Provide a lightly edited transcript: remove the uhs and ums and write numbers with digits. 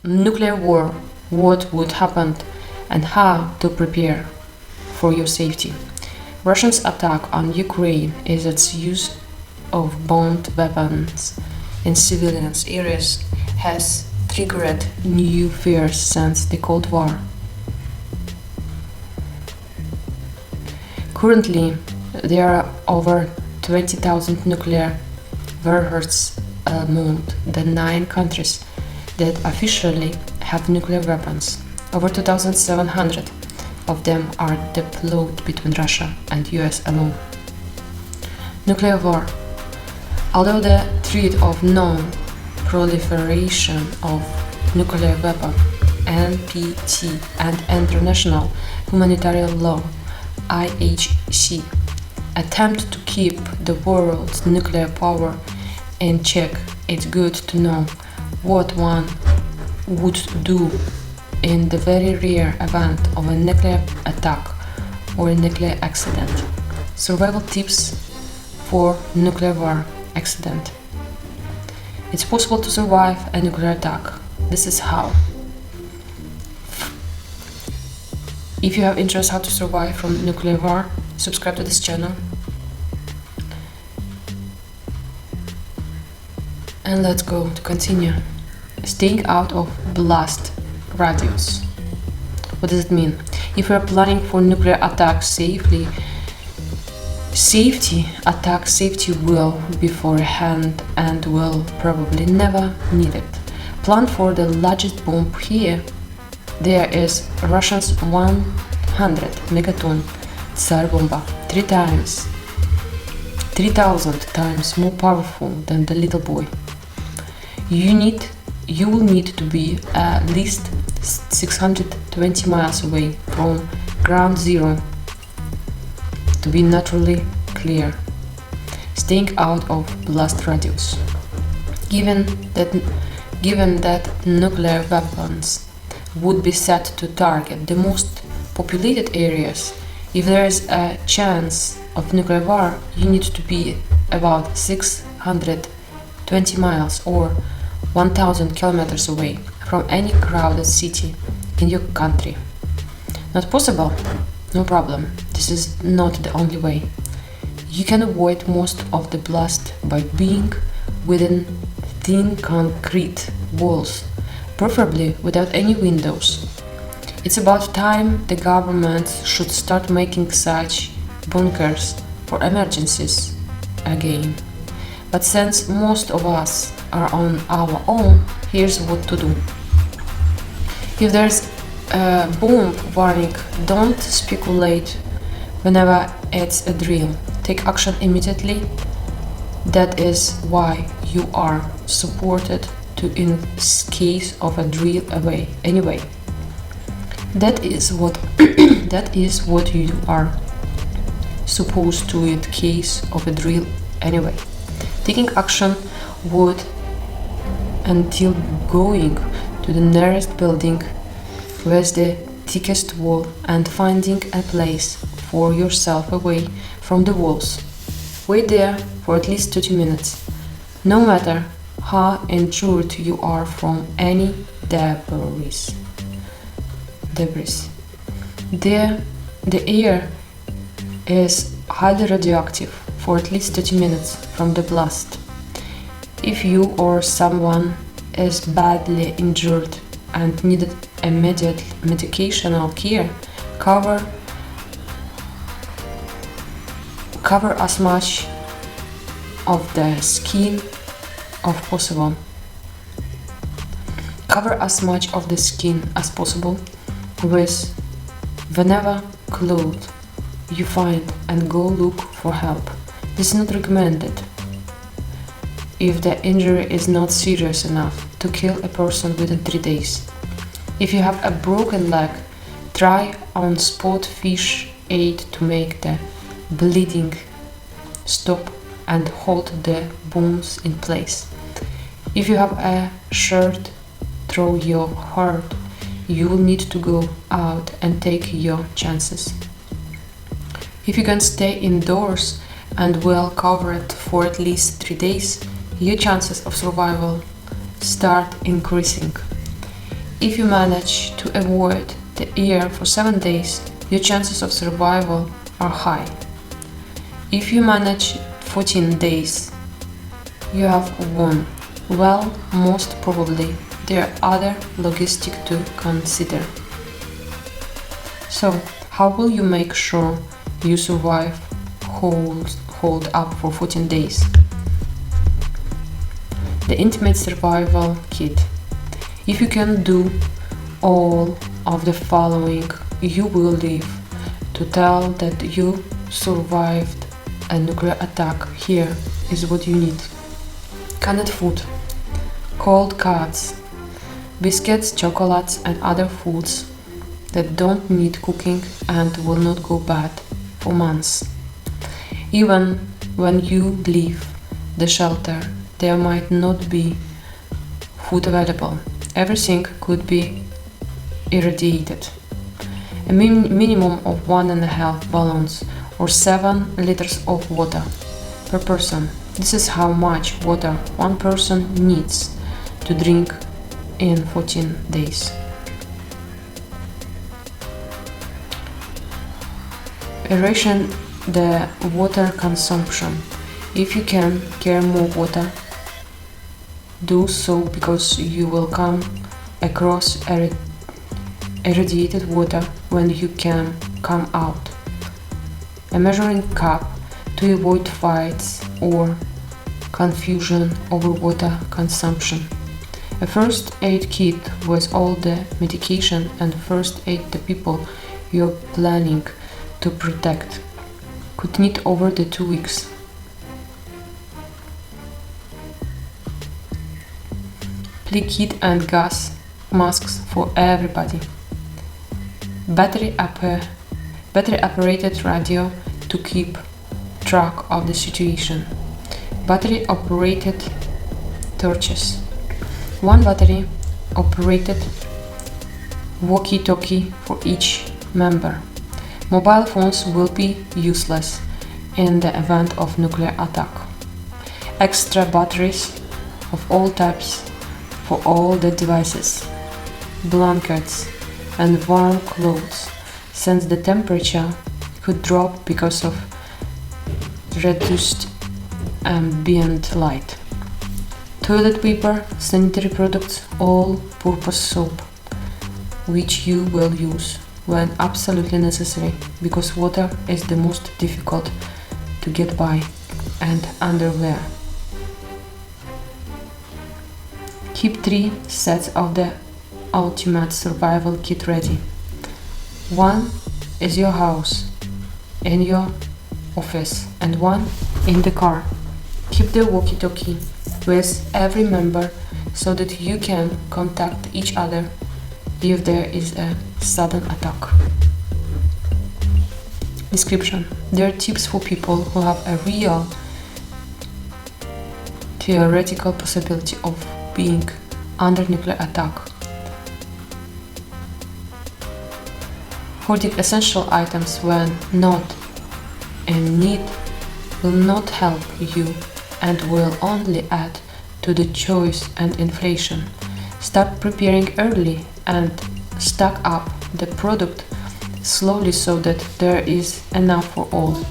nuclear war, what would happen, and how to prepare for your safety. Russia's attack on Ukraine is its use of bombed weapons in civilian areas has triggered new fears since the Cold War. Currently, there are over 20,000 nuclear warheads among the 9 countries that officially have nuclear weapons. Over 2,700 of them are deployed between Russia and US alone. Nuclear war. Although the Treaty of Non-Proliferation of Nuclear Weapons (NPT) and International Humanitarian Law (IHC) attempt to keep the world's nuclear power in check, it's good to know what one would do in the very rare event of a nuclear attack or a nuclear accident. Survival tips for nuclear war accident. It's possible to survive a nuclear attack. This is how. If you have interest how to survive from nuclear war, subscribe to this channel. And let's go to continue. Staying out of blast radius. What does it mean? If you are planning for nuclear attack safety will beforehand and will probably never need it. Plan for the largest bomb here. There is Russia's 100 megaton Tsar bomba, 3,000 times more powerful than the little boy. You will need to be at least 620 miles away from ground zero to be naturally clear, staying out of blast radius. Given that nuclear weapons would be set to target the most populated areas, if there is a chance of nuclear war, you need to be about 620 miles or 1,000 kilometers away from any crowded city in your country. Not possible? No problem. This is not the only way. You can avoid most of the blast by being within thin concrete walls, preferably without any windows. It's about time the government should start making such bunkers for emergencies again. But since most of us are on our own, here's what to do. If there's a bomb warning, don't speculate whenever it's a drill. Take action immediately. That is why you are supported to in case of a drill away. Anyway, that is what you are supposed to in case of a drill anyway. Taking action would until going to the nearest building with the thickest wall and finding a place for yourself away from the walls. Wait there for at least 30 minutes, no matter how injured you are from any debris. The air is highly radioactive for at least 30 minutes from the blast. If you or someone is badly injured and needed immediate medical care, cover as much of the skin as possible. Cover as much of the skin as possible with whatever clothes you find and go look for help. This is not recommended if the injury is not serious enough to kill a person within 3 days. If you have a broken leg, try on spot fish aid to make the bleeding stop and hold the bones in place. If you have a shirt through your heart, you will need to go out and take your chances. If you can stay indoors and well covered for at least 3 days, your chances of survival start increasing. If you manage to avoid the air for 7 days, your chances of survival are high. If you manage 14 days, you have won. Well, most probably there are other logistics to consider. So, how will you make sure you survive hold up for 14 days? The Intimate Survival Kit. If you can do all of the following, you will live to tell that you survived a nuclear attack. Here is what you need: canned food, cold cuts, biscuits, chocolates, and other foods that don't need cooking and will not go bad for months. Even when you leave the shelter, there might not be food available. Everything could be irradiated. A minimum of 1.5 gallons or 7 liters of water per person. This is how much water one person needs to drink in 14 days. Ration the water consumption. If you can carry more water, do so, because you will come across irradiated water when you can come out. A measuring cup to avoid fights or confusion over water consumption. A first aid kit with all the medication and first aid the people you're planning to protect. Could need over the 2 weeks. Plea kit and gas masks for everybody. Battery operated radio to keep track of the situation. Battery operated torches. 1 battery operated walkie-talkie for each member. Mobile phones will be useless in the event of nuclear attack. Extra batteries of all types for all the devices. Blankets and warm clothes, since the temperature could drop because of reduced ambient light. Toilet paper, sanitary products, all-purpose soap, which you will use when absolutely necessary, because water is the most difficult to get by, and underwear. Keep 3 sets of the Ultimate Survival Kit ready. 1 is your house, in your office, and 1 in the car. Keep the walkie-talkie with every member so that you can contact each other if there is a sudden attack. Description. There are tips for people who have a real theoretical possibility of being under nuclear attack. Hoarding essential items when not in need will not help you and will only add to the choice and inflation. Start preparing early and stack up the product slowly so that there is enough for all.